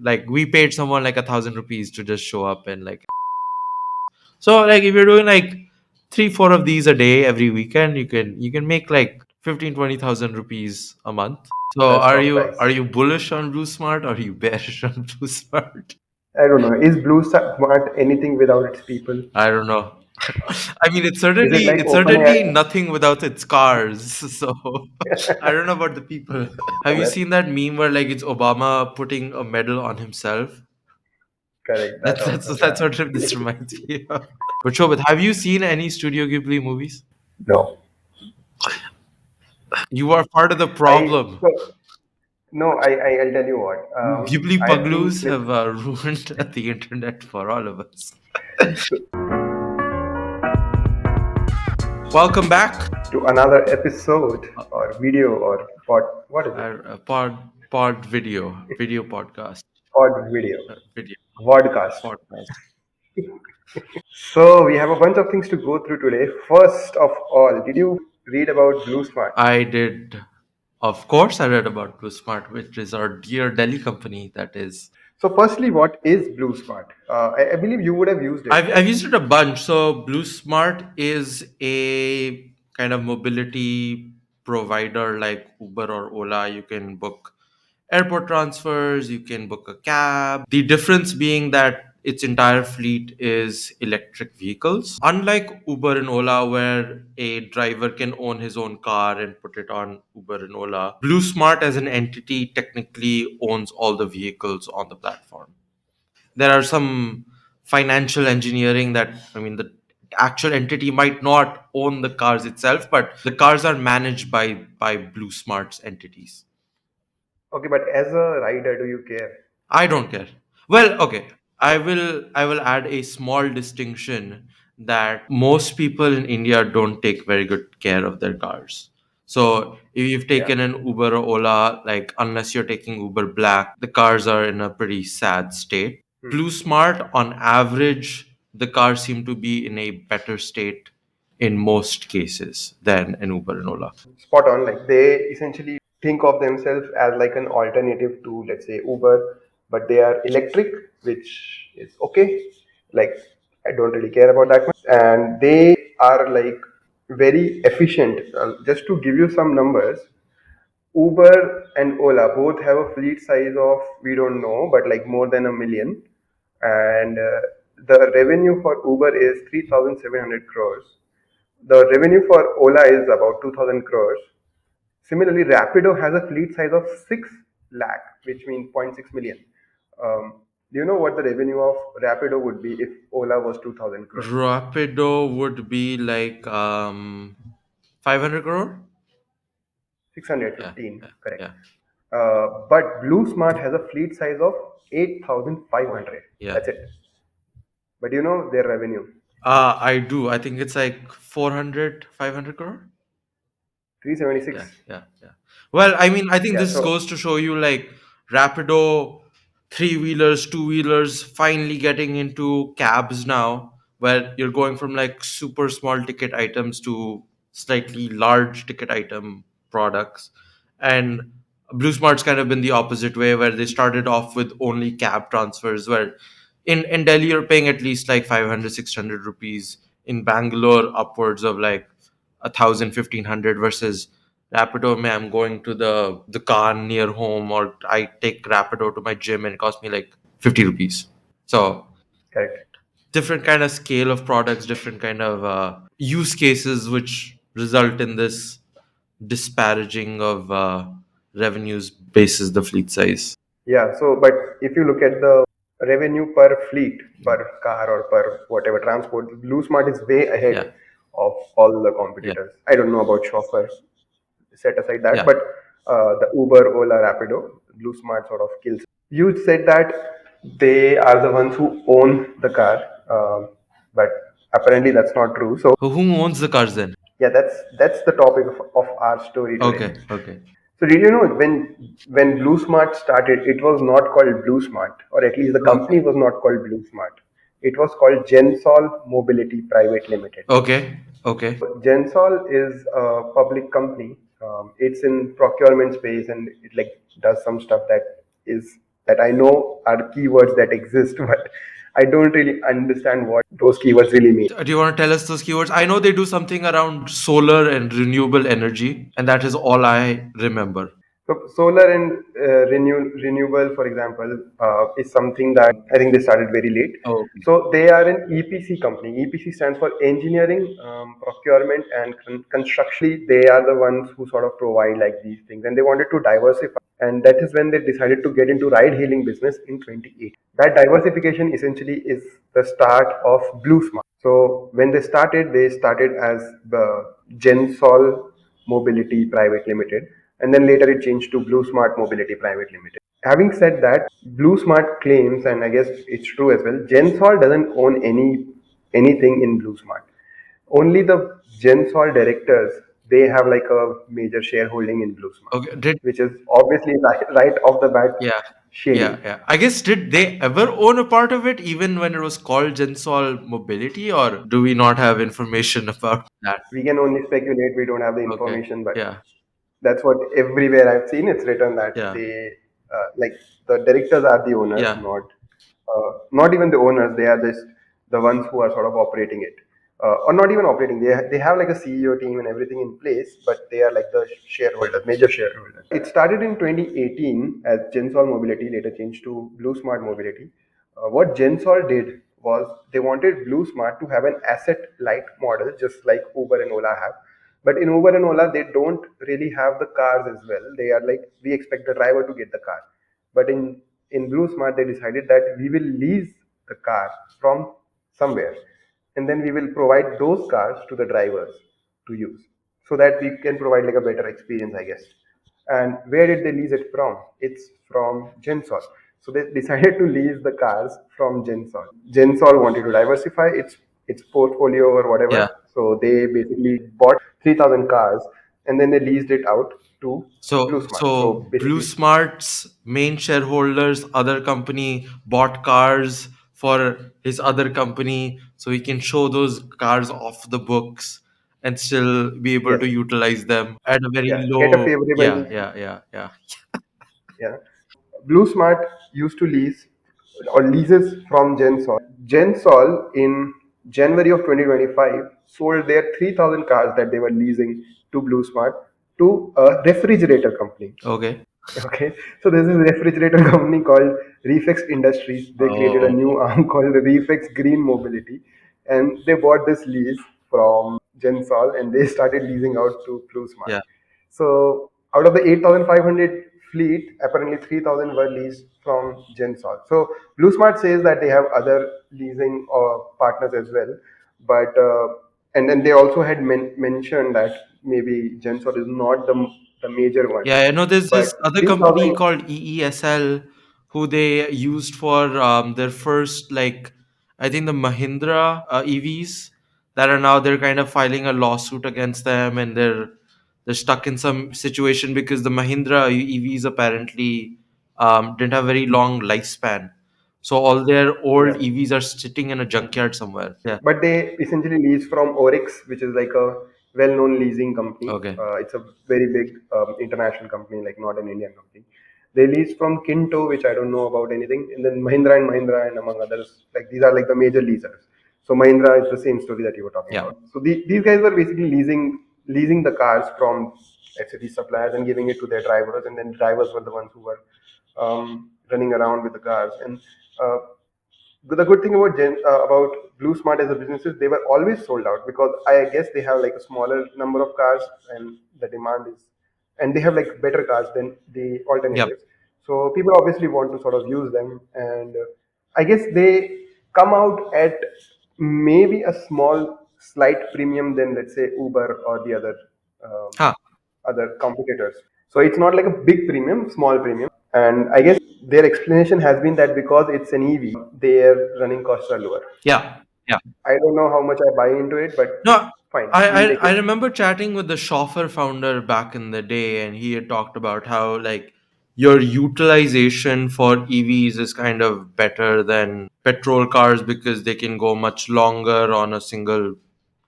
Like we paid someone like 1,000 rupees to just show up and like. So like if you're doing like 3-4 of these a day every weekend, you can make like 15-20,000 rupees a month. So That's are top you price. are you bullish on BlueSmart or are you bearish on BlueSmart? I don't know. Is Blue Smart anything without its people? I don't know. I mean, it's Is it certainly like it's OpenAI? certainly nothing without its cars. So I don't know about the people. Have you That's seen that meme where like it's Obama putting a medal on himself? correct. That That's also, that's yeah. what this reminds me of. But Shobhit, have you seen any Studio Ghibli movies? No, You are part of the I problem. so no. I'll tell you what. Ghibli I have seen paglus clips. have ruined the internet for all of us. Welcome back. To another episode or video or what is it? Our pod video podcast, Pod video, video vodcast. podcast. So we have a bunch of things to go through today. First of all, did you read about Blue Smart? I did, of course, I read about BlueSmart, which is our dear Delhi company. That is, So firstly, what is Blue Smart? I believe you would have used it, I've right? used it a bunch. So BlueSmart is a kind of mobility provider like Uber or Ola. You can book airport transfers, you can book a cab. The difference being that its entire fleet is electric vehicles. Unlike Uber and Ola, where a driver can own his own car and put it on Uber and Ola, BlueSmart as an entity technically owns all the vehicles on the platform. There are some financial engineering that, I mean, the actual entity might not own the cars itself, but the cars are managed by BlueSmart's entities. Okay, but as a rider, do you care? I don't care. Well, okay. I will add a small distinction that most people in India don't take very good care of their cars. So if you've Yeah. taken an Uber or Ola, like unless you're taking Uber Black, the cars are in a pretty sad state. Hmm. Blue Smart, on average, the cars seem to be in a better state in most cases than an Uber and Ola. Spot on. Like they essentially think of themselves as like an alternative to, let's say, Uber, but they are electric, which is okay. Like I don't really care about that much, and they are like very efficient. Just to give you some numbers, Uber and Ola both have a fleet size of, we don't know, but like more than a million, and the revenue for Uber is 3,700 crores. The revenue for Ola is about 2,000 crores. Similarly, Rapido has a fleet size of 6 lakh, which means zero point 0.6 million. Do you know what the revenue of Rapido would be if Ola was 2,000 crores? Rapido would be like 500 crore. Yeah, 615, yeah, correct. yeah, But Blue Smart has a fleet size of 8,500. yeah. That's it. But you know their revenue, I do. I think it's like 400, 500 crore. Yeah, 376. yeah, yeah. Well, I mean, I think Yeah, this so goes to show you like Rapido, three wheelers, two wheelers, finally getting into cabs now, where you're going from like super small ticket items to slightly large ticket item products. And Blue Smart's kind of been the opposite way, where they started off with only cab transfers, where in Delhi you're paying at least like 500, 600 rupees. In Bangalore, upwards of like 1,000, 1,500 versus Rapido. May I'm going to the car near home, or I take Rapido to my gym and it costs me like 50 rupees. So correct. different kind of scale of products, different kind of use cases, which result in this disparaging of revenues basis the fleet size. Yeah, so but if you look at the revenue per fleet, per car or per whatever transport, Blue Smart is way Yeah, ahead of all the yeah, competitors. I don't know about Chauffeur, set aside that, yeah. but the Uber, Ola, Rapido, Blue Smart sort of kills. You said that they are the ones who own the car, but apparently that's not true. So Who owns the cars then? yeah, that's the topic of our story today. Okay, okay. So did you know when Blue Smart started, it was not called Blue Smart, or at least the company was not called Blue Smart. It was called Gensol Mobility Private Limited. Okay, okay. Gensol is a public company. It's in procurement space and it like does some stuff that is that I know are keywords that exist, but I don't really understand what those keywords really mean. Do you want to tell us those keywords? I know they do something around solar and renewable energy, and that is all I remember. So solar and renewable, for example, is something that I think they started very late. Oh, okay. So they are an EPC company. EPC stands for engineering, procurement, and construction. They are the ones who sort of provide like these things, and they wanted to diversify. And that is when they decided to get into ride-hailing business in 2018. That diversification essentially is the start of BluSmart. So when they started as the Gensol Mobility Private Limited, and then later it changed to BluSmart Mobility Private Limited. Having said that, BluSmart claims, and I guess it's true as well, Gensol doesn't own anything in BluSmart. Only the Gensol directors, they have like a major shareholding in BluSmart, Okay. Did which is obviously right off the bat Yeah, yeah, shady. yeah. I guess did they ever own a part of it, even when it was called Gensol Mobility, or do we not have information about that? We can only speculate, we don't have the Okay. information, but Yeah. that's what everywhere I've seen it's written that Yeah. they like the directors are the owners, Yeah. not even the owners. They are just the ones who are sort of operating it, or not even operating. They have like a CEO team and everything in place, but they are like the shareholders, major shareholders. It started in 2018 as Gensol Mobility, later changed to BluSmart Mobility. What Gensol did was they wanted BluSmart to have an asset light model, just like Uber and Ola have. But in Uber and Ola, they don't really have the cars as well. They are like, we expect the driver to get the car. But in BluSmart, they decided that we will lease the car from somewhere, and then we will provide those cars to the drivers to use, so that we can provide like a better experience, I guess. And where did they lease it from? It's from Gensol. So they decided to lease the cars from Gensol. Gensol wanted to diversify its portfolio or Yeah. whatever. So they basically bought 3,000 cars, and then they leased it out to BluSmart. So So Blue basically, Smart's main shareholders, other company bought cars for his other company, so he can show those cars off the books and still be able yes, to utilize them at a very yeah, get a low. Yeah, favorable, yeah, yeah, yeah. yeah. BluSmart used to lease or leases from Gensol. Gensol in January of 2025 sold their 3,000 cars that they were leasing to BluSmart to a refrigerator company. Okay. Okay, so there's a refrigerator company called Reflex Industries. They created a Oh, new arm called Reflex Green Mobility, and they bought this lease from Gensol and they started leasing out to BluSmart. yeah. So out of the 8,500 fleet, apparently 3,000 were leased from Gensol. So BluSmart says that they have other leasing partners as well, but and then they also had mentioned that maybe Gensol is not the major one, Yeah, I know there's but this other company 3,000, called EESL who they used for their first, like, I think the Mahindra EVs that are now they're kind of filing a lawsuit against them, and they're stuck in some situation because the Mahindra EVs apparently didn't have very long lifespan. So all their yeah. old EVs are sitting in a junkyard somewhere. Yeah. But they essentially lease from Oryx, which is like a well-known leasing company. Okay. It's a very big international company, like not an Indian company. They lease from Kinto, which I don't know about anything, and then Mahindra and among others, like these are like the major leasers. So Mahindra is the same story that you were talking Yeah. about. So these guys were basically leasing the cars from, let's say, these suppliers and giving it to their drivers, and then drivers were the ones who were running around with the cars. And uh, the good thing about about BluSmart as a business is they were always sold out, because I guess they have like a smaller number of cars, and the demand is, and they have like better cars than the Yep. alternatives. So people obviously want to sort of use them, and I guess they come out at maybe a small slight premium than, let's say, Uber or the Huh. other competitors. So it's not like a big premium, small premium. And I guess their explanation has been that because it's an EV, their running costs are lower. Yeah. Yeah. I don't know how much I buy into it, but No, fine, I, we'll I take I it. remember chatting with the Chauffeur founder back in the day, and he had talked about how, like, your utilization for EVs is kind of better than petrol cars because they can go much longer on a single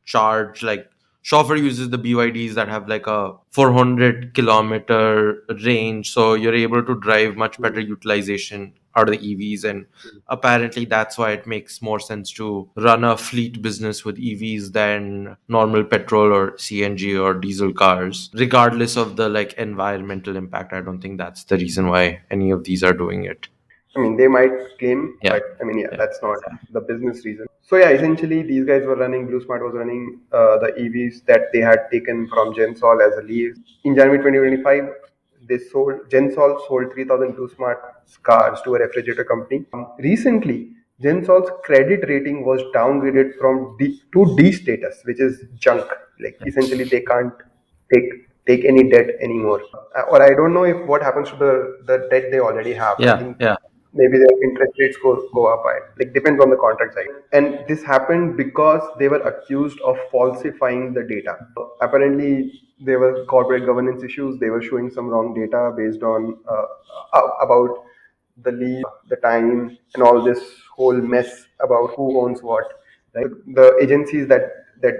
charge. Like Chauffeur uses the BYDs that have like a 400-kilometer range, so you're able to drive much better Mm. utilization out of the EVs, and apparently that's why it makes more sense to run a fleet business with EVs than normal petrol or CNG or diesel cars, regardless of the like environmental impact. I don't think that's the reason why any of these are doing it. I mean, they might claim, Yeah, but I mean, yeah, yeah, that's not the business reason. So yeah, essentially, these guys were running. BluSmart was running the EVs that they had taken from Gensol as a lease. In January 2025, they sold Gensol sold 3,000 BluSmart cars to a refrigerator company. Recently, Gensol's credit rating was downgraded from D status, which is junk. Like essentially, they can't take any debt anymore. Or I don't know if what happens to the debt they already have. I yeah, think yeah, maybe the interest rates go up. Like depends on the contract side. And this happened because they were accused of falsifying the data. Apparently, there were corporate governance issues. They were showing some wrong data based on about the lease, the time, and all this whole mess about who owns what. Right? The agencies that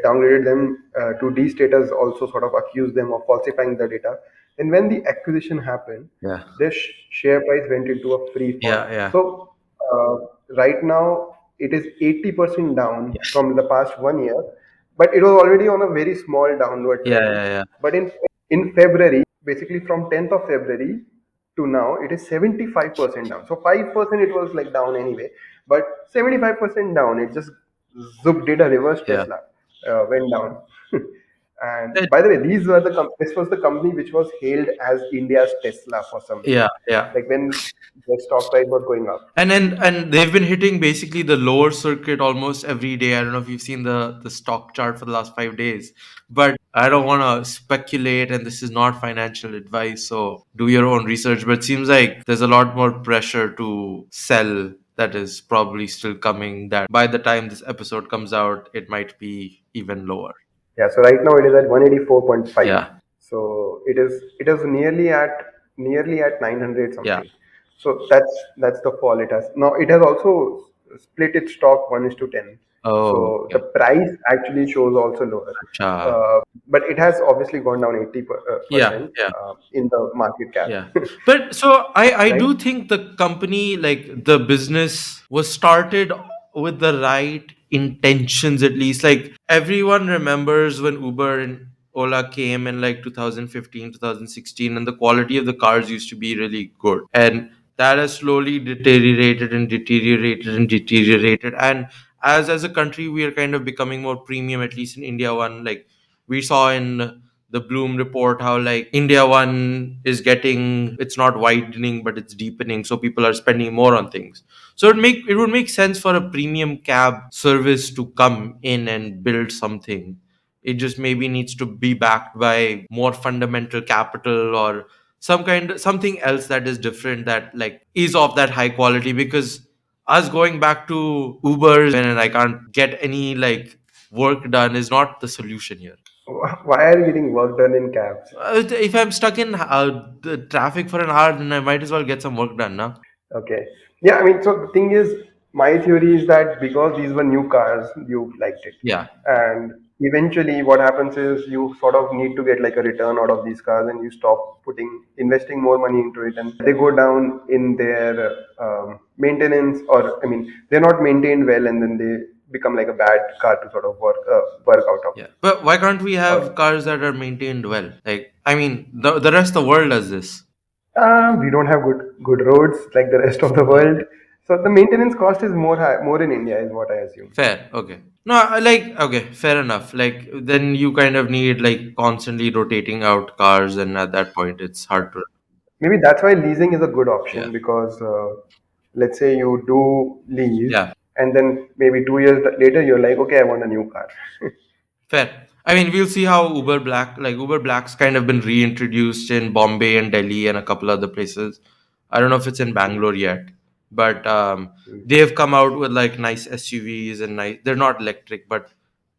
downgraded them to D status also sort of accused them of falsifying the data. And when the acquisition happened, yeah, their share price went into a free fall. yeah, yeah, So uh, right now it is 80% down from the past 1 year, but it was already on a very small downward yeah, trend. yeah, yeah, But in February, basically from 10th of February to now, it is 75% down. So 5% it was like down anyway, but 75% down. It just Zoop did a reverse yeah. Tesla, went down. And It- by the way, this was the company which was hailed as India's Tesla for some yeah, reason. yeah. Like when the stock price was going up. And they've been hitting basically the lower circuit almost every day. I don't know if you've seen the stock chart for the last 5 days, but I don't want to speculate, and this is not financial advice, so do your own research. But it seems like there's a lot more pressure to sell that is probably still coming. That by the time this episode comes out, it might be even lower. Yeah, so right now it is at 184.5. Yeah, So it is nearly at 900 yeah. something. So that's the fall it has. Now it has also split its stock 1 is to 10. Oh, So the okay. price actually shows also lower. Acha. But it has obviously gone down 80 Yeah, percent yeah. in the market cap, Yeah. But so I right? do think the company, like the business, was started with the right intentions, at least. Like everyone remembers when Uber and Ola came in like 2015, 2016, and the quality of the cars used to be really good. And that has slowly deteriorated and deteriorated and deteriorated. And as a country, we are kind of becoming more premium, at least in India. One, like we saw in the Bloom report how like India one is getting, it's not widening but it's deepening, so people are spending more on things. So it would make sense for a premium cab service to come in and build something. It just maybe needs to be backed by more fundamental capital or something else that is different, that like is of that high quality, because us going back to Uber's and I can't get any like work done is not the solution here. Why are you getting work done in cabs? If I'm stuck in the traffic for an hour, then I might as well get some work done, now. Okay. Yeah, I mean, so the thing is, my theory is that because these were new cars, you liked it. Yeah, And eventually, what happens is you sort of need to get like a return out of these cars and you stop investing more money into it. And they go down in their maintenance, or I mean, they're not maintained well, and then they become like a bad car to sort of work out of. yeah. But why can't we have Or cars that are maintained well? Like, I mean, the rest of the world does this. we don't have good roads like the rest of the world. Okay. So the maintenance cost is more in India, is what I assume. Fair. Okay. No, I like, okay, fair enough. Like, then you kind of need like constantly rotating out cars, and at that point, it's hard to. Maybe that's why leasing is a good Yeah. option because let's say you do lease Yeah. and then maybe 2 years later you're like, okay, I want a new car. Fair. I mean, we'll see how Uber Black's kind of been reintroduced in Bombay and Delhi and a couple other places. I don't know if it's in Bangalore yet, but they've come out with like nice SUVs and nice. They're not electric, but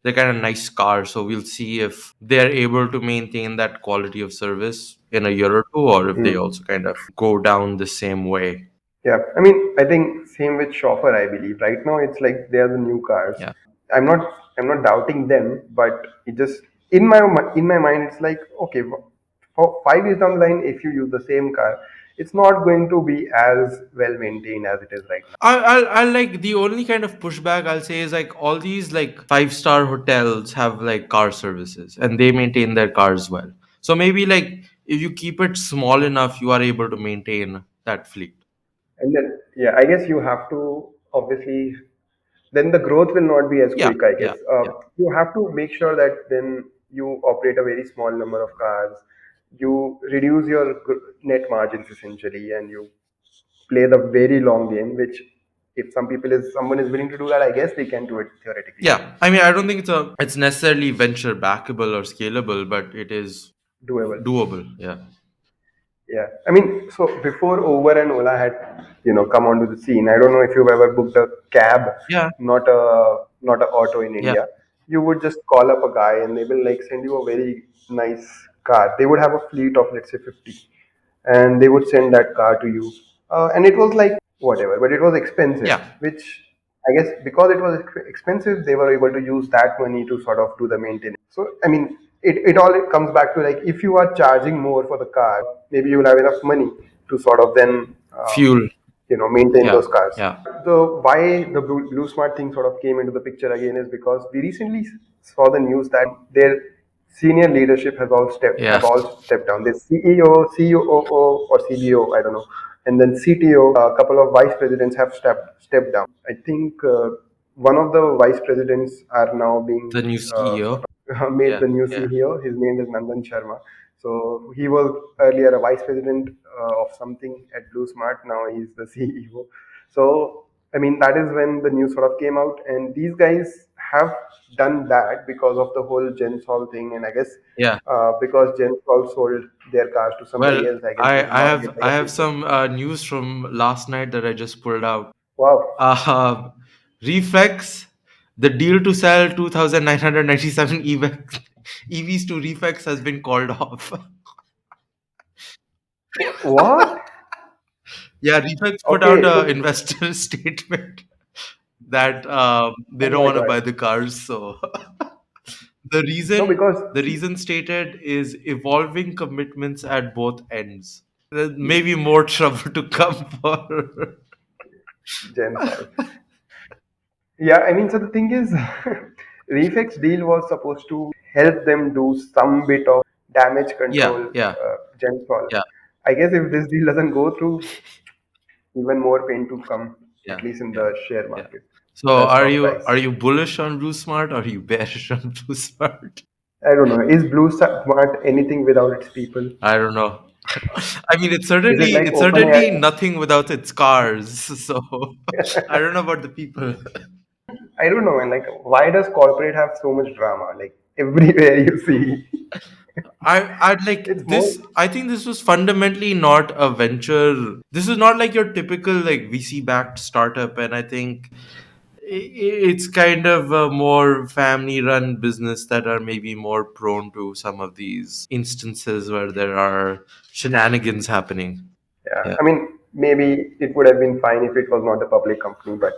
they're kind of nice cars. So we'll see if they're able to maintain that quality of service in a year or two, or if they Hmm. also kind of go down the same way. Yeah, I mean, I think same with Chauffeur. I believe right now it's like they are the new cars. Yeah. I'm not doubting them, but it just in my mind, it's like, okay, for 5 years down the line, if you use the same car, it's not going to be as well maintained as it is right now. I like the only kind of pushback I'll say is like all these like five-star hotels have like car services and they maintain their cars well. So maybe like if you keep it small enough, you are able to maintain that fleet. And then, yeah, I guess you have to obviously, then the growth will not be as Yeah, quick, I yeah, guess. yeah, You have to make sure that then you operate a very small number of cars, you reduce your net margins essentially, and you play the very long game, which if someone is willing to do that, I guess they can do it theoretically, yeah. I mean, I don't think it's necessarily venture backable or scalable, but it is doable. doable. Yeah, Yeah, I mean, so before Uber and Ola had, come onto the scene, I don't know if you've ever booked a cab, yeah, not a auto in yeah, India. You would just call up a guy and they will like send you a very nice car. They would have a fleet of, let's say, 50, and they would send that car to you. And it was like whatever, but it was expensive, yeah, which I guess because it was expensive, they were able to use that money to sort of do the maintenance. So, I mean, it all comes back to like if you are charging more for the car, maybe you will have enough money to sort of then, fuel. maintain Yeah, those cars. yeah, The why the Blue Smart thing sort of came into the picture again is because we recently saw the news that their senior leadership yeah. have all stepped down. The CEO, COO, or CBO, I don't know, and then CTO, a couple of vice presidents have stepped down. I think one of the vice presidents are now being The new sort CEO. of made Yeah, the new yeah, CEO. His name is Nandan Sharma. So he was earlier a vice president of something at Blue Smart. Now he's the CEO. So I mean that is when the news sort of came out, and these guys have done that because of the whole Gensol thing, and I guess yeah. because Gensol sold their cars to somebody Well, else, I guess they did not get like I a have fifty. some news from last night that I just pulled out. Wow, Uh, Reflex, the deal to sell 2,997 EVs to Reflex has been called off. what? Yeah, Reflex put out Okay, a so investor statement that they oh don't my want to god, buy the cars. So the no, reason because the reason stated is evolving commitments at both ends. Maybe more trouble to come for. Gensol. Yeah, I mean, so the thing is, Reflex deal was supposed to help them do some bit of damage control, Yeah, yeah, Gensol. yeah, I guess if this deal doesn't go through, even more pain to come, at yeah, least in yeah, the share yeah. market, So the stock are price. you bullish on BlueSmart or are you bearish on BlueSmart? I don't know. Is Blue Smart anything without its people? I don't know. I mean, Is it like it's certainly OpenAI? nothing without its cars. So I don't know about the people. I don't know. And like, why does corporate have so much drama? Like everywhere you see, I'd like it's more. this. I think this was fundamentally not a venture. This is not like your typical like VC backed startup, and I think it's kind of a more family run business that are maybe more prone to some of these instances where there are shenanigans happening. Yeah, Yeah. I mean, maybe it would have been fine if it was not a public company, but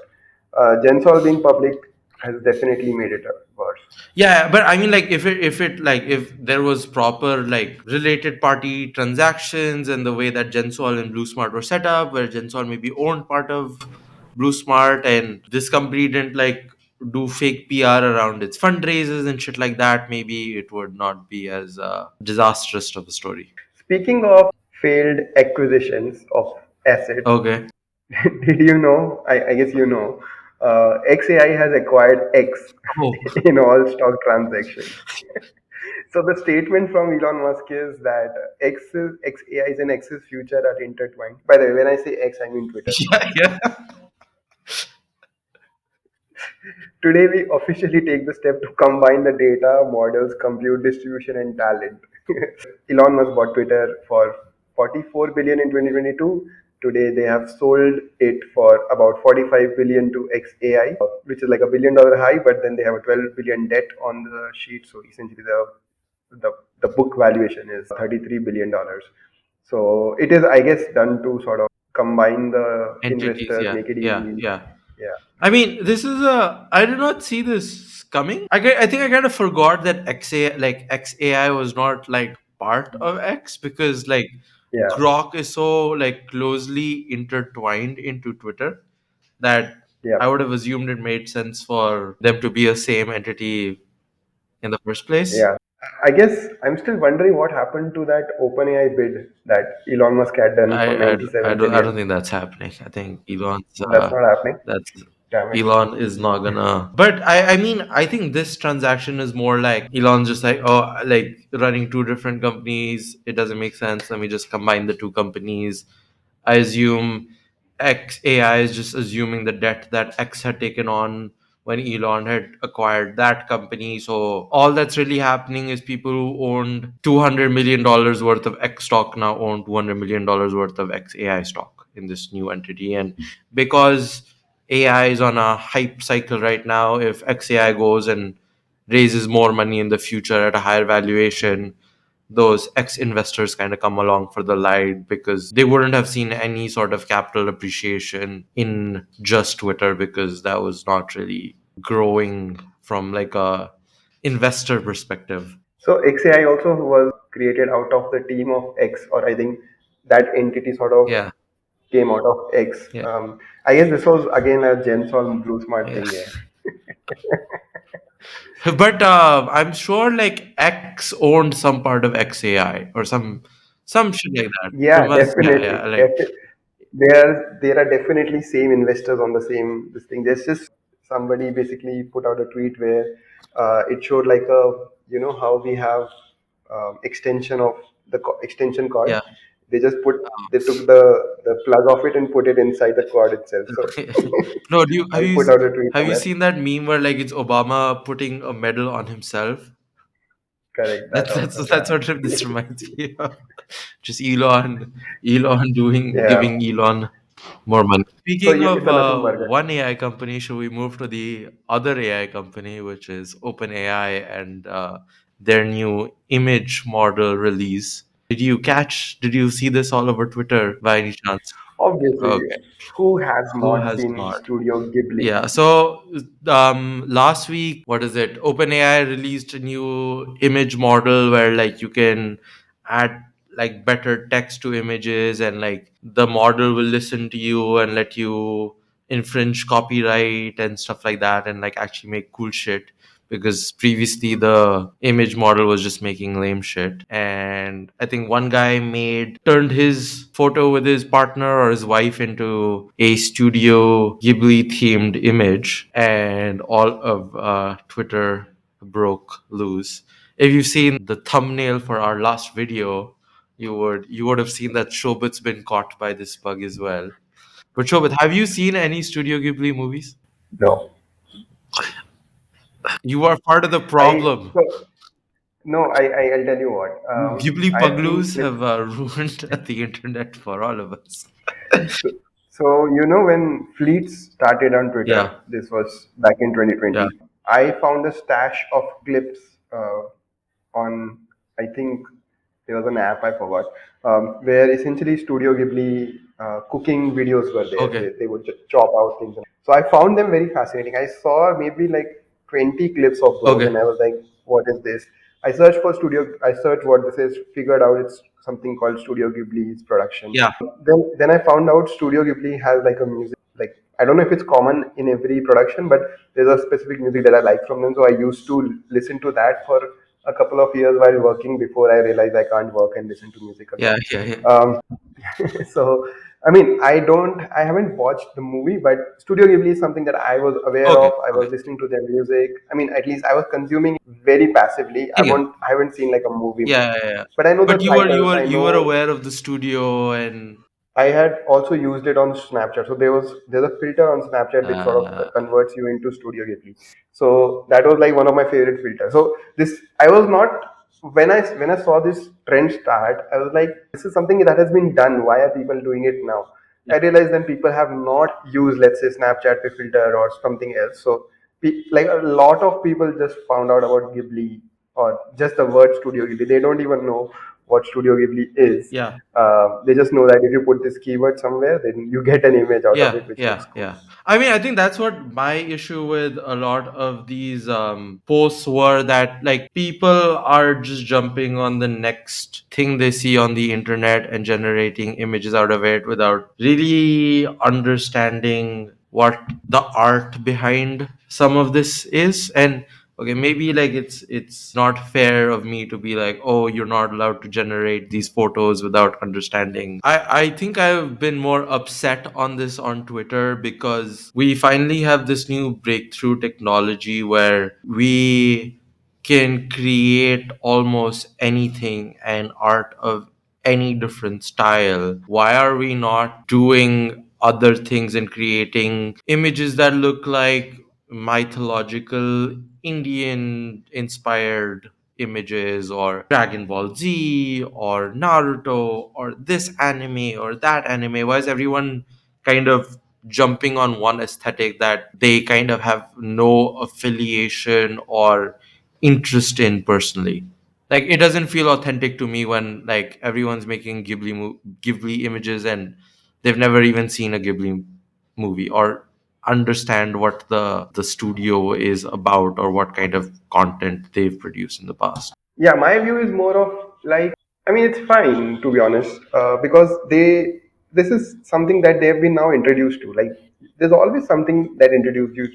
Gensol being public has definitely made it worse. Yeah, but I mean, like, if it like if there was proper like related party transactions and the way that Gensol and BlueSmart were set up, where Gensol maybe owned part of BlueSmart, and this company didn't like do fake PR around its fundraisers and shit like that, maybe it would not be as disastrous of a story. Speaking of failed acquisitions of assets, Okay. did you know? I guess you know. XAI has acquired X Oh, in all stock transactions. So the statement from Elon Musk is that XAI's and X's future are intertwined. By the way, when I say X, I mean Twitter. yeah, yeah, Today, we officially take the step to combine the data, models, compute, distribution, and talent. Elon Musk bought Twitter for 44 billion in 2022. Today, they have sold it for about 45 billion to XAI, which is like $1 billion high. But then they have a 12 billion debt on the sheet. So essentially, the book valuation is $33 billion. So it is, I guess, done to sort of combine the entities. investors, Yeah, make it yeah, easy. yeah. Yeah. I mean, this is a. I did not see this coming. I think I kind of forgot that XAI was not like part of X because like Yeah, Grok is so like closely intertwined into Twitter that yeah, I would have assumed it made sense for them to be a same entity in the first place. yeah. I guess I'm still wondering what happened to that OpenAI bid that Elon Musk had done for I 97 don't billion. think that's happening. I think That's not happening. that's Damn it. Elon is not gonna. But I mean I think this transaction is more like Elon's just like, oh, like running two different companies. It doesn't make sense. Let me just combine the two companies. I assume XAI is just assuming the debt that X had taken on when Elon had acquired that company. So all that's really happening is people who owned $200 million worth of X stock now own $200 million worth of XAI stock in this new entity. And because AI is on a hype cycle right now, if XAI goes and raises more money in the future at a higher valuation, those ex investors kind of come along for the ride because they wouldn't have seen any sort of capital appreciation in just Twitter because that was not really growing from like a investor perspective. So XAI also was created out of the team of X, or I think that entity sort of Yeah, came out of X. yeah, I guess this was again a Gensol and BluSmart yeah. thing. Yeah. But I'm sure like X owned some part of XAI or some shit like that. Yeah, It must, yeah, definitely. yeah, like There are definitely same investors on the same this thing. There's just somebody basically put out a tweet where it showed like a how we have extension of the extension cord. yeah. They took the plug of it and put it inside the cord itself. So No, do you I put out a tweet have on you that. seen that meme where like it's Obama putting a medal on himself? Correct that That's also. what this reminds me of. Just Elon Yeah, yeah. giving Elon more money. So Speaking it's of a nothing burger. one AI company, should we move to the other AI company, which is OpenAI and their new image model release? Did you see this all over Twitter by any chance? Obviously, Okay. who has Who not has seen not? Studio Ghibli? Yeah. So last week, what is it? OpenAI released a new image model where like you can add like better text to images and like the model will listen to you and let you infringe copyright and stuff like that and like actually make cool shit because previously the image model was just making lame shit. And I think one guy made turned his photo with his partner or his wife into a Studio Ghibli themed image, and all of Twitter broke loose. If you've seen the thumbnail for our last video, you would have seen that Shobhit's been caught by this bug as well. But Shobhit, have you seen any Studio Ghibli movies? No. You are part of the I problem. so no, I'll tell you what. Ghibli I've seen Paglus clips. have ruined the internet for all of us. So, so when Fleets started on Yeah, Twitter, this was back in yeah, 2020. I found a stash of clips on, I think there was an app I forgot, where essentially Studio Ghibli cooking videos were there. okay, They would just chop out things. So I found them very fascinating. I saw maybe like 20 clips of those, okay, and I was like, "What is this?" I searched for Studio. I searched what this is. Figured out it's something called Studio Ghibli's production. yeah, Then I found out Studio Ghibli has like a music, like I don't know if it's common in every production, but there's a specific music that I like from them. So I used to listen to that for a couple of years while working before I realized I can't work and listen to music yeah, again. yeah, yeah. Um, so I mean, I haven't watched the movie, but Studio Ghibli is something that I was aware Okay, of. I okay, was listening to their music. I mean, at least I was consuming very passively. yeah, I haven't seen like a movie, yeah, yeah, yeah. but I know the But titles. I you were know aware of the studio and I had also used it on Snapchat. So there's a filter on Snapchat which sort of uh, converts you into Studio Ghibli. So that was like one of my favorite filters. So this I was not when I saw this trend start, I was like, this is something that has been done. Why are people doing it now? I realized then people have not used, let's say, Snapchat filter or something else. So like a lot of people just found out about Ghibli or just the word Studio Ghibli. They don't even know what Studio Ghibli is. Yeah. They just know that if you put this keyword somewhere, then you get an image out of Yeah, it which yeah, looks cool. yeah. I mean, I think that's what my issue with a lot of these posts were, that like people are just jumping on the next thing they see on the internet and generating images out of it without really understanding what the art behind some of this is. And okay, maybe like it's not fair of me to be like, oh, you're not allowed to generate these photos without understanding. I think I've been more upset on this on Twitter because we finally have this new breakthrough technology where we can create almost anything and art of any different style. Why are we not doing other things and creating images that look like mythological Indian inspired images, or Dragon Ball Z or Naruto or this anime or that anime? Why is everyone kind of jumping on one aesthetic that they kind of have no affiliation or interest in personally? Like it doesn't feel authentic to me when like everyone's making Ghibli images and they've never even seen a Ghibli movie or understand what the studio is about or what kind of content they've produced in the past. Yeah, my view is more of like, I mean, it's fine to be honest, because this is something that they have been now introduced to. Like, there's always something that introduces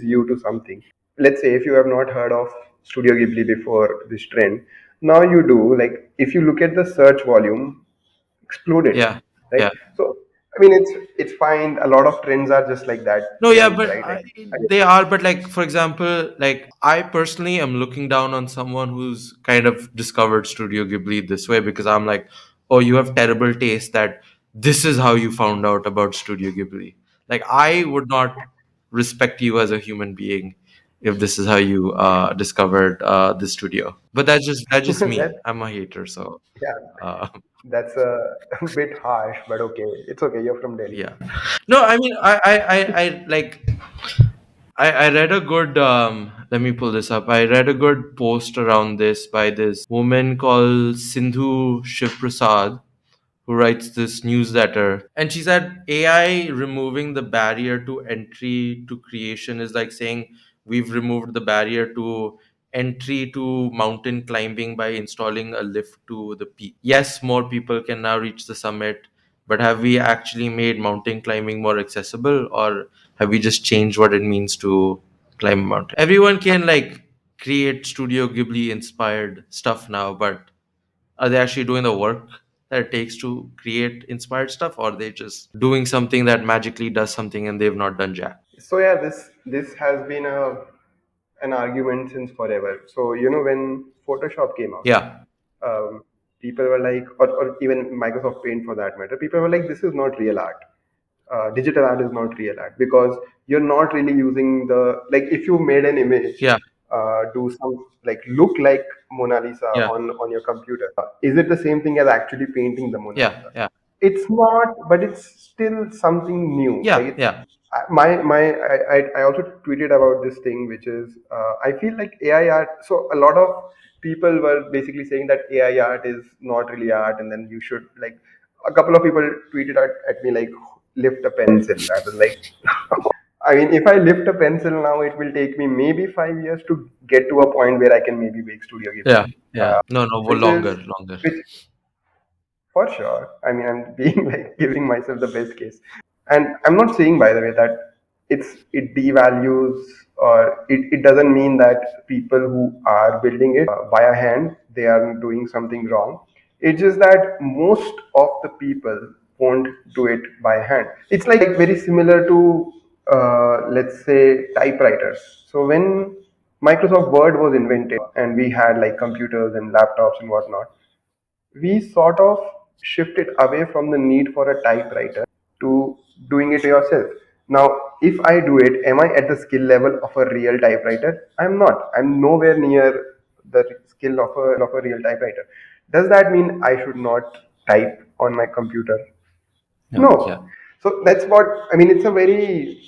you to something. Let's say if you have not heard of Studio Ghibli before this trend, now you do. Like, if you look at the search volume, exploded, Yeah, right? yeah. So, I mean, it's fine. A lot of trends are just like that No, yeah, trends, but right? they are. But like, for example, like I personally am looking down on someone who's kind of discovered Studio Ghibli this way because I'm like, oh, you have terrible taste. That this is how you found out about Studio Ghibli. Like, I would not respect you as a human being if this is how you discovered the studio. But that's just me. that I'm a hater, so yeah, uh, that's a bit harsh, but okay. It's okay. You're from Delhi. yeah. No, I mean, I like I read a good let me pull this up. I read a good post around this by this woman called Sindhu Shivprasad, who writes this newsletter. And she said AI removing the barrier to entry to creation is like saying we've removed the barrier to entry to mountain climbing by installing a lift to the peak. Yes, more people can now reach the summit, but have we actually made mountain climbing more accessible, or have we just changed what it means to climb a mountain? Everyone can like create Studio Ghibli inspired stuff now, but are they actually doing the work that it takes to create inspired stuff, or are they just doing something that magically does something and they've not done jack? So yeah, this has been an argument since forever. So when Photoshop came out, Yeah, people were like, or even Microsoft Paint for that matter, people were like, this is not real art. Digital art is not real art because you're not really using the, like, if you made an image, yeah, do some like look like Mona Lisa yeah, on your computer. Is it the same thing as actually painting the Mona yeah, Lisa? yeah, It's not, but it's still something new. Like, yeah, it's yeah, I also tweeted about this thing, which is, I feel like AI art. So a lot of people were basically saying that AI art is not really art, and then you should, like, a couple of people tweeted at me like, lift a pencil. I was like, I mean, if I lift a pencil now, it will take me maybe 5 years to get to a point where I can maybe make Studio yeah, Ghibli, yeah. No, no, which longer, is longer. which for sure. I mean, I'm being like giving myself the best case. And I'm not saying, by the way, that it devalues, or it doesn't mean that people who are building it by a hand, they are doing something wrong. It's just that most of the people won't do it by hand. It's like very similar to, let's say, typewriters. So when Microsoft Word was invented and we had like computers and laptops and whatnot, we sort of shifted away from the need for a typewriter to doing it yourself. Now, if I do it, am I at the skill level of a real typewriter? I'm not. I'm nowhere near the skill of a real typewriter. Does that mean I should not type on my computer? Yeah, yeah, No. So that's what I mean. It's a very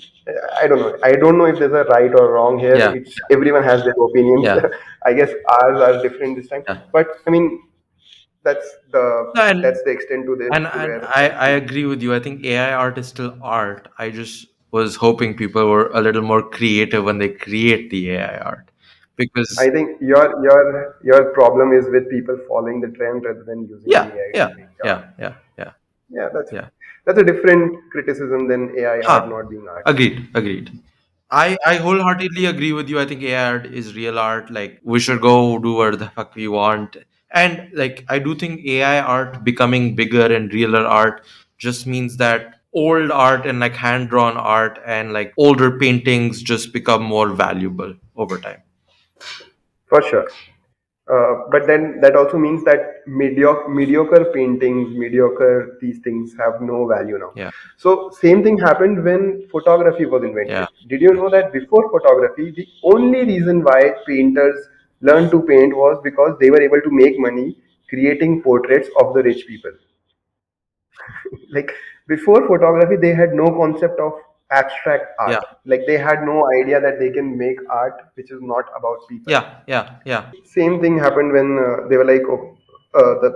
I don't know. I don't know if there's a right or wrong here. Yeah, It's everyone has their opinions. yeah, I guess ours are different this time. yeah. But I mean, that's the No, and that's the extent to this, and to and where I agree with you. I think AI art is still art. I just was hoping people were a little more creative when they create the AI art, I because think your problem is with people following the trend rather than using an yeah, AI to yeah, make yeah, art. yeah, yeah, Yeah, yeah. that's a different criticism than AI art Huh. not being art. Agreed. Agreed. I wholeheartedly agree with you. I think AI art is real art. Like, we should go do whatever the fuck we want. And like, I do think AI art becoming bigger and realer art just means that old art and like hand drawn art and like older paintings just become more valuable over time. For sure. But then that also means that mediocre paintings, mediocre these things have no value now. Yeah. So same thing happened when photography was Yeah. invented. Did you know that before photography, the only reason why painters learned to paint was because they were able to make money creating portraits of the rich people. Like before photography, they had no concept of abstract Yeah. art. Like they had no idea that they can make art which is not about people. Yeah. Yeah. Yeah. Same thing happened when they were like, oh,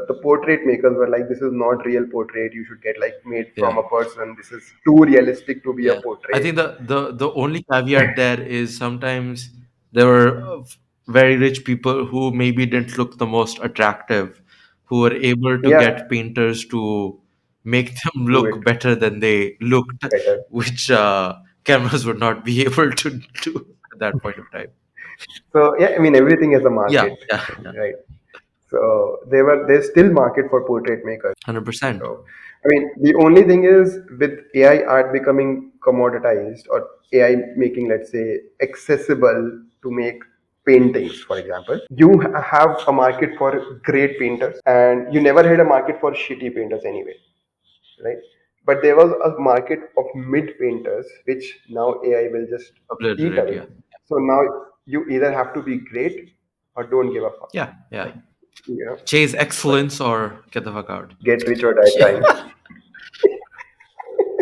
the portrait makers were like, this is not real portrait. You should get like made Yeah. from a person. This is too realistic to be a Yeah, I portrait. think the only caveat there is sometimes there were very rich people who maybe didn't look the most attractive, who were able to Yeah, get painters to make them do look it better than they looked, better. which cameras would not be able to do at that point of time. So yeah, I mean everything is a Yeah, market, yeah, yeah, right? So there's still market for portrait makers. 100%. So I mean the only thing is with AI art becoming commoditized or AI making, let's say, accessible to make paintings, for example, you have a market for great painters and you never had a market for shitty painters anyway, right? But there was a market of mid painters, which now AI will just eat Obliterate. away. Yeah, So now you either have to be great or don't give a fuck. yeah, yeah. Like, you know, Chase but excellence or get the fuck out. get rich or die trying.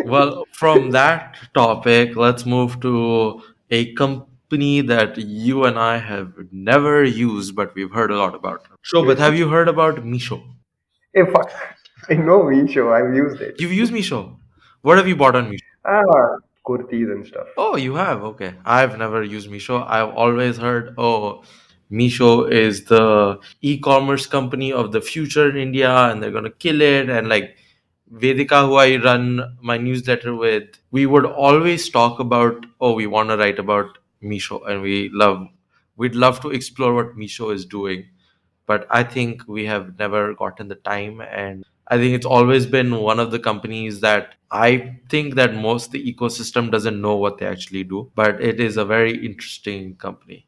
Well, from that topic, let's move to a company that you and I have never used, but we've heard a lot about. Shobhit, Which have one? you heard about Meesho? Hey, fuck. I know Meesho. I've used it. You've used Meesho. What have you bought on Meesho? Kurtis and stuff. Oh, you have? Okay. I've never used Meesho. I've always heard, oh, Meesho is the e-commerce company of the future in India and they're gonna kill it. And like Vedika, who I run my newsletter with, we would always talk about, oh, we want to write about Meesho and we'd love to explore what Meesho is doing. But I think we have never gotten the time, and I think it's always been one of the companies that I think that most the ecosystem doesn't know what they actually do, but it is a very interesting company.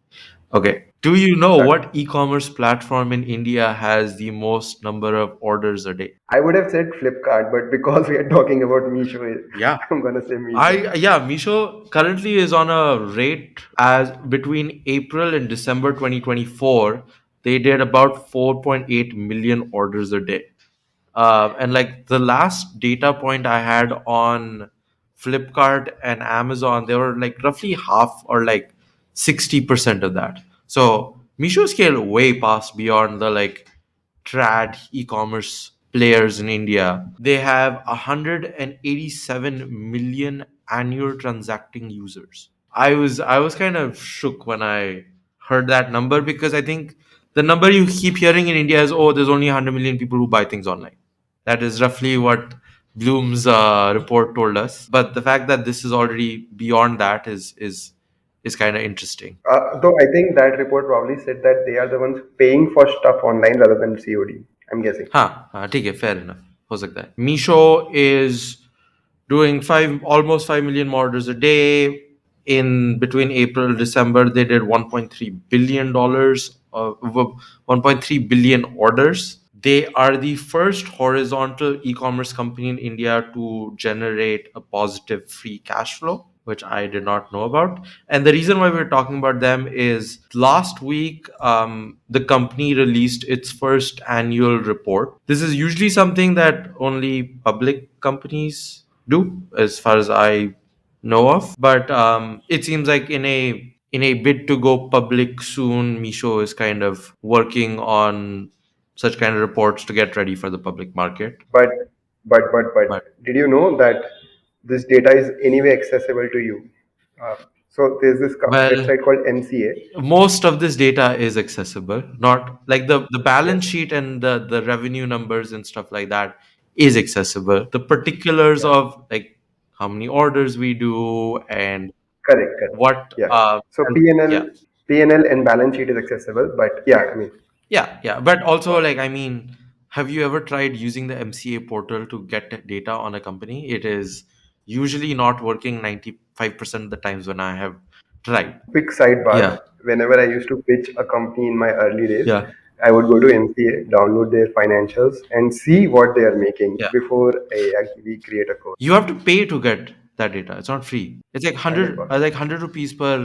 Okay, do you know That what e-commerce platform in India has the most number of orders a day? I would have said Flipkart, but because we are talking about Meesho, Yeah. I'm gonna say Meesho. I yeah, Meesho currently is on a rate as between April and December 2024, they did about 4.8 million orders a day. And like the last data point I had on Flipkart and Amazon, they were like roughly half or like 60% of that. So Meesho scale way past beyond the like trad e-commerce players in India. They have 187 million annual transacting users. I was kind of shook when I heard that number, because I think the number you keep hearing in India is, oh, there's only 100 million people who buy things online. That is roughly what Bloom's report told us. But the fact that this is already beyond that is kind of interesting. Though I think that report probably said that they are the ones paying for stuff online rather than COD. I'm guessing. हाँ ठीक है, fair enough, हो सकता है. Meesho is doing almost 5 million orders a day. In between April December, they did 1.3 billion dollars, 1.3 billion orders. They are the first horizontal e-commerce company in India to generate a positive free cash flow, which I did not know about. And the reason why we're talking about them is last week, the company released its first annual report. This is usually something that only public companies do, as far as I know of, but it seems like in a bid to go public soon, Meesho is kind of working on such kind of reports to get ready for the public market. But but But did you know that this data is anyway accessible to you? So there's this well, website called MCA. most of this data is accessible, not like the Yes. balance sheet and the revenue numbers and stuff like that is accessible. The particulars Yeah. of like how many orders we do and Correct. Correct. what Yeah. So and yeah. PNL and balance sheet is accessible, but yeah, I mean, Yeah, but go also on. like I mean, have you ever tried using the MCA portal to get data on a company? It is usually not working 95% of the times when I have tried. Quick sidebar. Yeah. Whenever I used to pitch a company in my early days, Yeah. I would go to MCA, download their financials, and see what they are making Yeah. before I actually create a code. You have to pay to get that data. It's not free. It's like I know 100 cost. like 100 rupees per.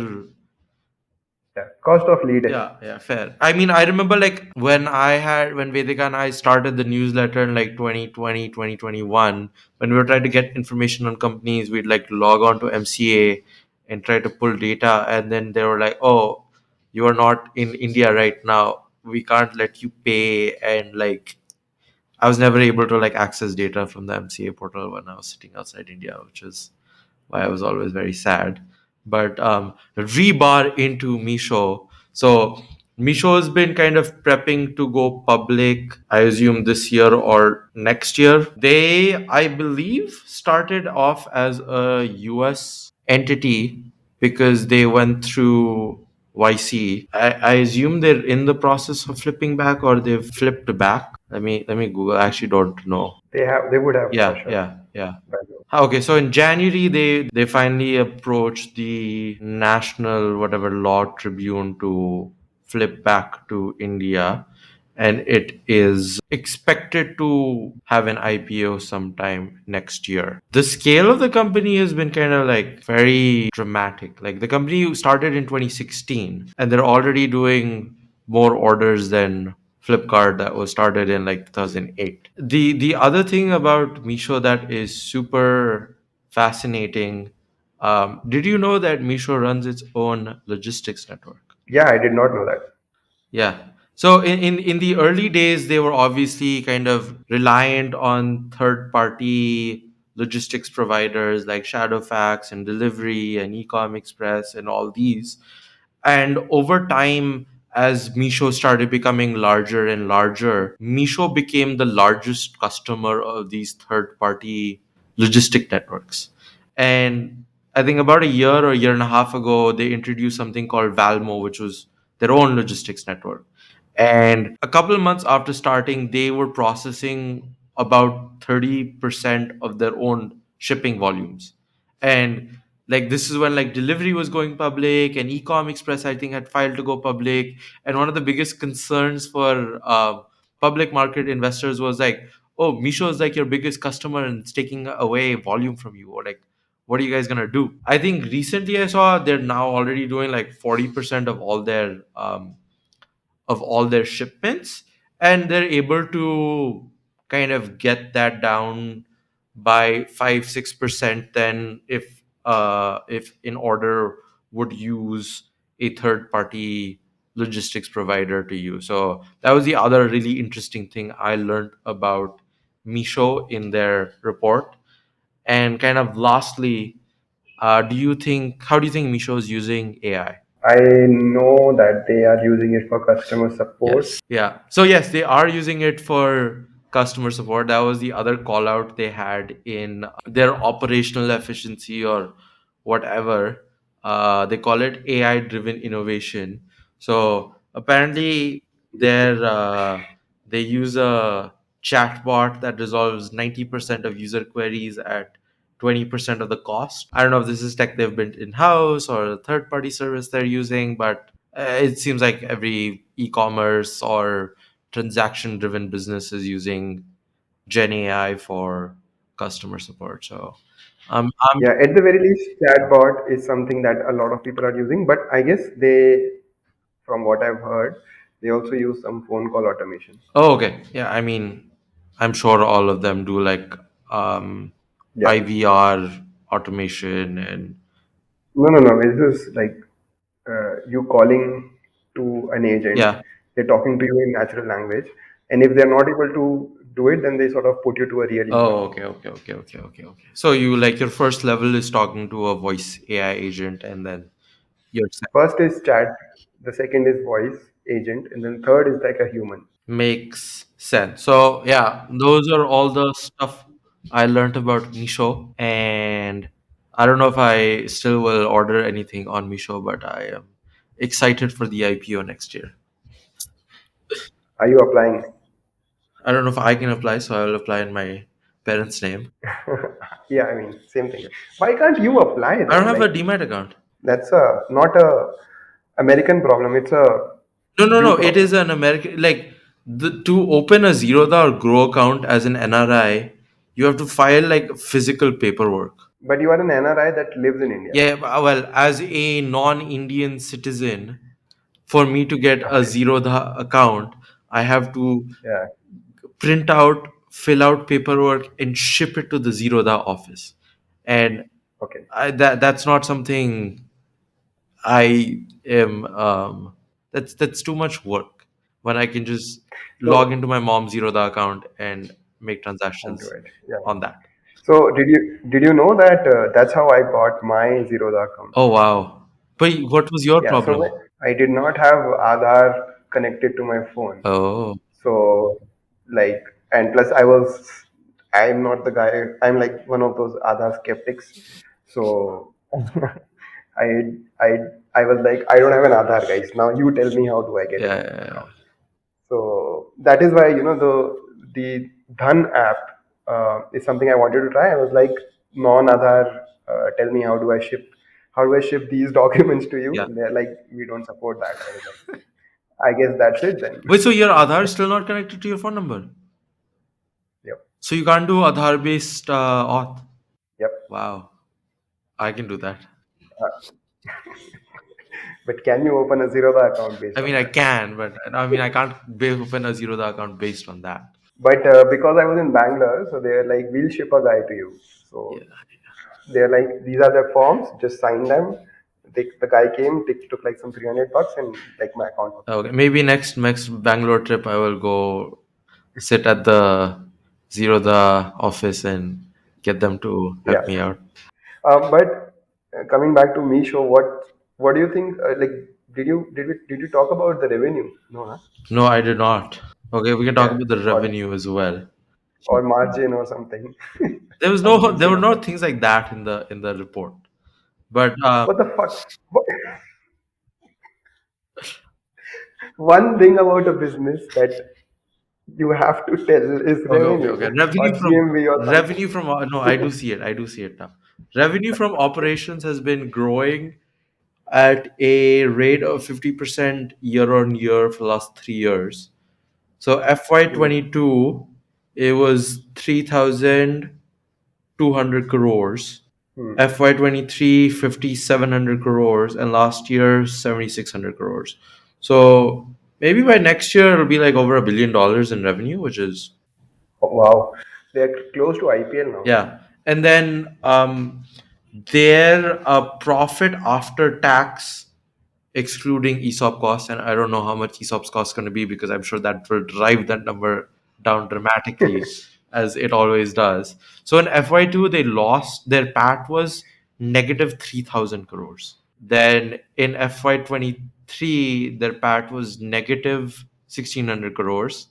Yeah, cost of lead. Yeah, fair. I mean, I remember like when Vedika and I started the newsletter in like 2020, 2021, when we were trying to get information on companies, we'd like log on to MCA and try to pull data. And then they were like, oh, you are not in India right now. We can't let you pay. And like, I was never able to like access data from the MCA portal when I was sitting outside India, which is why I was always very sad. But rebar into Meesho. So Meesho has been kind of prepping to go public, I assume this year or next year. They, I believe, started off as a US entity because they went through YC. I assume they're in the process of flipping back or they've flipped back. Let me Google. I actually don't know. They would have for sure. Yeah. By now. Okay, so in January they finally approached the national whatever law tribune to flip back to India, and it is expected to have an IPO sometime next year. The scale of the company has been kind of like very dramatic. Like the company started in 2016 and they're already doing more orders than Flipkart that was started in like 2008. The other thing about Meesho that is super fascinating, did you know that Meesho runs its own logistics network? Yeah, I did not know that. Yeah. So in the early days, they were obviously kind of reliant on third party logistics providers like Shadowfax and Delivery and Ecom Express and all these. And over time, as Meesho started becoming larger and larger, Meesho became the largest customer of these third party logistic networks. And I think about a year or a year and a half ago, they introduced something called Valmo, which was their own logistics network. And a couple of months after starting, they were processing about 30% of their own shipping volumes. And like this is when like delivery was going public and ecom express I think had filed to go public, and one of the biggest concerns for public market investors was like, oh, Misho is like your biggest customer and it's taking away volume from you, or like what are you guys gonna do? I think recently I saw they're now already doing like 40% of all their shipments, and they're able to kind of get that down by 5-6% then if in order would use a third party logistics provider to use. So that was the other really interesting thing I learned about Misho in their report. And kind of lastly, do you think how do you think Misho is using AI? I know that they are using it for customer support. Yes. Yeah. So yes, they are using it for customer support. That was the other call out they had in their operational efficiency or whatever. They call it AI driven innovation. So apparently they use a chatbot that resolves 90% of user queries at 20% of the cost. I don't know if this is tech they've built in house or a third party service they're using, but it seems like every e-commerce or transaction-driven business is using Gen AI for customer support. So, I'm Yeah, at the very least, chatbot is something that a lot of people are using. But I guess they, from what I've heard, they also use some phone call automation. oh, okay. Yeah, I'm sure all of them do like um, Yeah, IVR. automation and No, no, no. This is like you calling to an agent. yeah. They're talking to you in natural language, and if they're not able to do it, then they sort of put you to a real human. Oh, okay. So you like your first level is talking to a voice AI agent, and then your First is chat, the second is voice agent, and then third is like a human. makes sense. So yeah, those are all the stuff I learned about Meesho, and I don't know if I still will order anything on Meesho, but I am excited for the IPO next year. Are you applying? I don't know if I can apply, so I will apply in my parents' name. Yeah, I mean, same thing. Why can't you apply I don't though? have a Like, Demat account. that's a not a American problem. It's a No. you It is problem. an American to open a Zerodha or Grow account as an NRI, you have to file like physical paperwork. But you are an NRI that lives in India. Yeah, well, as a non-Indian citizen, for me to get a Okay. Zerodha account, I have to Yeah. print out, fill out paperwork, and ship it to the Zerodha office. And Okay. that's not something I am. That's too much work when I can just log So into my mom's Zerodha account and make and do transactions it. Yeah. on that. So did you know that that's how I got my Zerodha account? Oh wow! But what was your Yeah. So problem? I did not have Aadhaar connected to my phone. Oh So like, and plus I'm not the guy. I'm like one of those Aadhaar skeptics. So I I I was like, I don't have an Aadhaar, guys. Now you tell me how do I get yeah, an yeah, yeah. account? So that is why the Dhan app is something I wanted to try. I was like, non-Aadhaar, tell me how do I ship these documents to you? Yeah. And they're like, we don't support that. I was like, I guess that's it then. Wait, so your Aadhaar is still not connected to your phone number? Yep, So you can't do Aadhaar based auth? yep. Wow, I can do that. But can you open a Zerodha account I based mean, on I that? can, but I mean, I can't open a Zerodha account based on that. But because I was in Bangalore, so they're like, we'll ship a guy to you. Yeah. So they're like, these are the forms, just sign them. The guy came, took like some $300, and like my account was Okay, open. maybe next Bangalore trip, I will go sit at the Zerodha office and get them to Yeah. help me out. But coming back to Meesho, what do you think? Like, did you talk about the revenue? No, huh? No, I did not. Okay, we can talk Yeah, about the or revenue as well. margin or something, There something there were no similar. things like that in the report. But What the fuck? One thing about a business that you have to tell is revenue okay. or GMV or Revenue something. from no, I do see it. I do see it now. Revenue from operations has been growing at a rate of 50% year on year for the last 3 years. So Hmm. FY22, it was 3,200 crores. Hmm. FY23, 5,700 crores, and last year 7,600 crores. So maybe by next year it'll be like over $1 billion in revenue, which is Oh, wow, they're close to IPL now. yeah. And then their profit after tax, excluding ESOP costs, and I don't know how much ESOP costs going to be because I'm sure that will drive that number down dramatically, as it always does. So in FY2, they lost their PAT was negative 3,000 crores. Then in FY23, their PAT was negative 1,600 crores.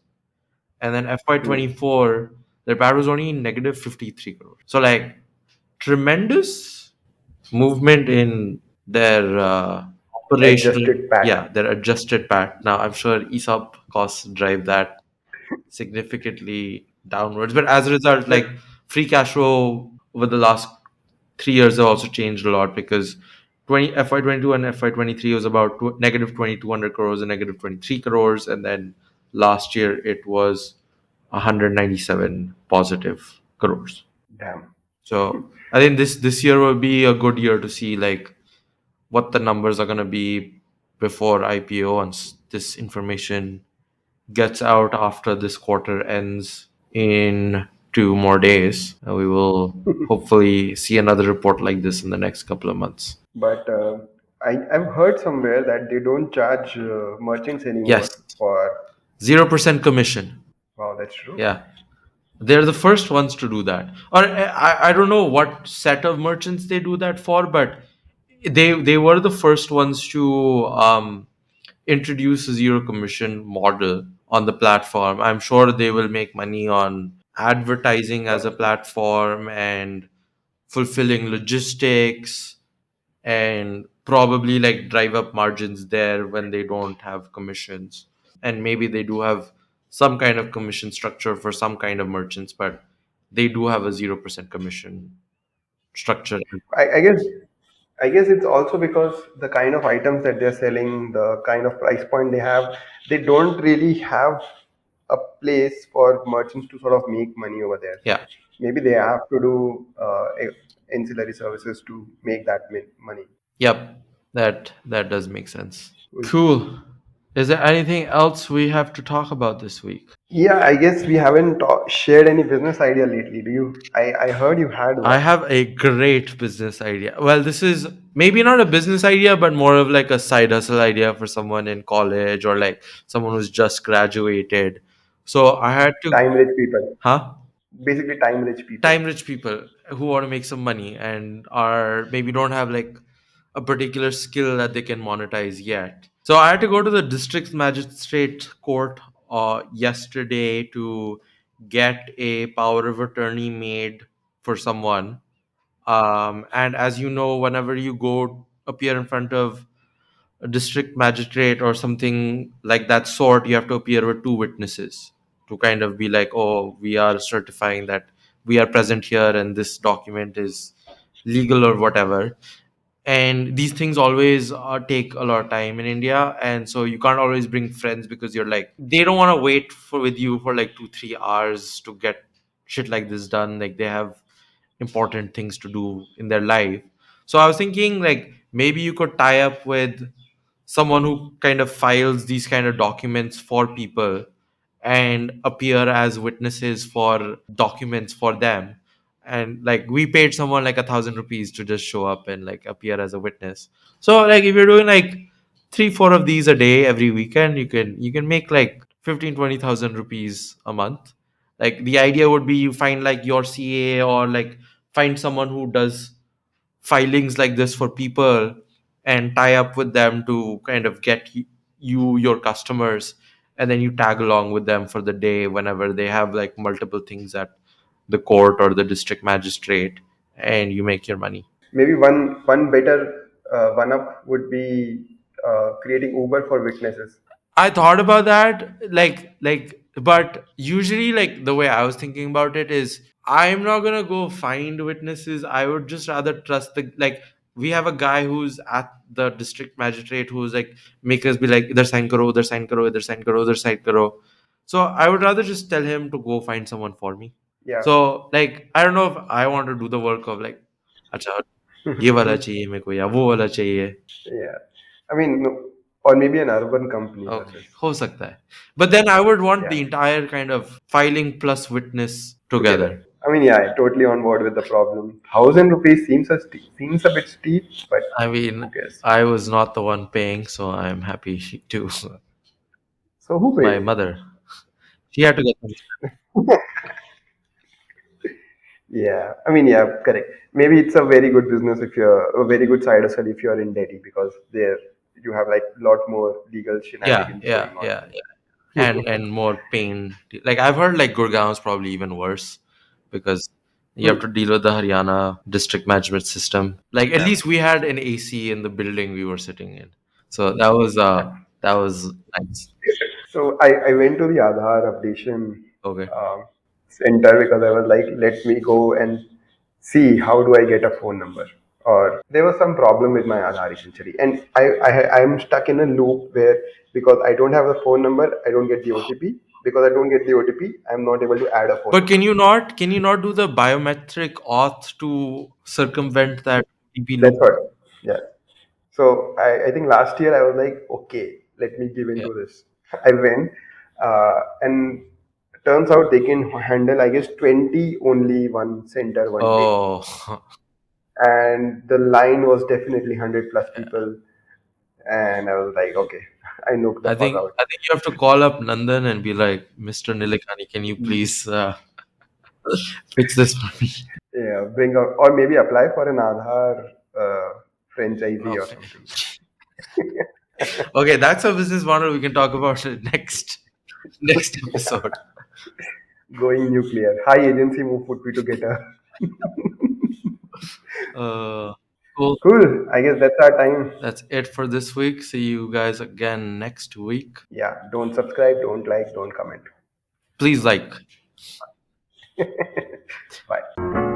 And then Hmm. FY24, their PAT was only negative 53 crores. So, like, tremendous movement in their operational, Adjusted PAT. yeah, their adjusted PAT. Now, I'm sure ESOP costs drive that significantly downwards. But as a result, But like free cash flow over the last 3 years have also changed a lot because 20 FY22 and FY23 was about negative 2,200 crores and negative 23 crores, and then last year it was 197 positive crores. damn. So I think this year will be a good year to see like what the numbers are gonna be before IPO once this information gets out after this quarter ends in 2 more days. We will hopefully see another report like this in the next couple of months. But I've heard somewhere that they don't charge merchants Yes, anymore for. 0% commission. Wow, that's true. Yeah, they're the first ones to do that. Or I don't know what set of merchants they do that for, but they were the first ones to introduce a zero commission model on the platform. I'm sure they will make money on advertising as a platform and fulfilling logistics and probably like drive up margins there when they don't have commissions. And maybe they do have some kind of commission structure for some kind of merchants, but they do have a 0% commission structure. I guess it's also because the kind of items that they're selling, the kind of price point they have, they don't really have a place for merchants to sort of make money over there. Yeah. Maybe they have to do ancillary services to make that money. Yep. That does make sense. Cool. Is there anything else we have to talk about this week? Yeah, I guess we haven't shared any business idea lately. Do you? I heard you had I one. have a great business idea. Well, this is maybe not a business idea, but more of like a side hustle idea for someone in college or like someone who's just graduated. So I had to, Time rich people. huh? Basically, time rich people. Time rich people who want to make some money and are maybe don't have like a particular skill that they can monetize yet. So I had to go to the district magistrate court yesterday to get a power of attorney made for someone. And as you know, whenever you go appear in front of a district magistrate or something like that sort, you have to appear with two witnesses to kind of be like, oh, we are certifying that we are present here and this document is legal or whatever. And these things always take a lot of time in India, and so you can't always bring friends because you're like they don't want to wait for with you for like 2-3 hours to get shit like this done. Like they have important things to do in their life. So I was thinking like maybe you could tie up with someone who kind of files these kind of documents for people and appear as witnesses for documents for them. And like we paid someone like 1,000 rupees to just show up and like appear as a witness. So like if you're doing like 3-4 of these a day every weekend, you can make like 15-20,000 rupees a month. Like the idea would be you find like your CA or like find someone who does filings like this for people and tie up with them to kind of get you your customers, and then you tag along with them for the day whenever they have like multiple things at the court or the district magistrate, and you make your money. Maybe one better one up would be creating Uber for witnesses. I thought about that, but usually, like the way I was thinking about it is, I'm not gonna go find witnesses. I would just rather trust the like. We have a guy who's at the district magistrate who's like make us be like, "Idhar sign karo, udhar sign karo, idhar sign karo, udhar sign karo." So I would rather just tell him to go find someone for me. Yeah. So like, I don't know if I want to do the work of like, अच्छा ये वाला चाहिए मेरे को या वो वाला चाहिए. Yeah. I mean, no, or maybe an urban company for Okay, this. हो सकता है. But then I would want Yeah. the entire kind of filing plus witness Together. together. I mean, yeah, I totally on board with the problem. 1,000 rupees seems a bit steep, but I mean, who cares? I was not the one paying, so I'm happy she too. So who My paid? mother, she had to get them. Yeah, I mean, yeah, correct. Maybe it's a very good business if you're a very good side hustle if you're in Delhi because there you have like a lot more legal Yeah, shenanigans yeah, going on. yeah, yeah. And more pain. Like I've heard, like Gurgaon is probably even worse because you have Hmm. to deal with the Haryana district management system. Like at Yeah. least we had an AC in the building we were sitting in, so that was nice. So I went to the Aadhaar updation Okay. center because I was like, let me go and see how do I get a phone number. Or there was some problem with my Aadhaar essentially, and I'm stuck in a loop where because I don't have a phone number, I don't get the OTP. Because I don't get the OTP, I'm not able to add a phone But number. can you not do the biometric auth to circumvent that TP That's loop? what. Yeah. So I think last year I was like, okay, let me give Yeah. into this. I went, and Turns out they can handle, I guess, 20 only one center one day. Oh, And the line was definitely 100 plus people. And I was like, okay, I knocked the I fuck think out. I think you have to call up Nandan and be like, Mr. Nilikani, can you please fix this for me? Yeah, bring out, or maybe apply for an Aadhaar franchisee or Okay. something. Okay, that's a business model we can talk about in next episode. Going nuclear. High agency move would be to get a. Uh, cool. Cool. I guess that's our time. That's it for this week. See you guys again next week. Yeah. Don't subscribe, don't like, don't comment. Please like. Bye.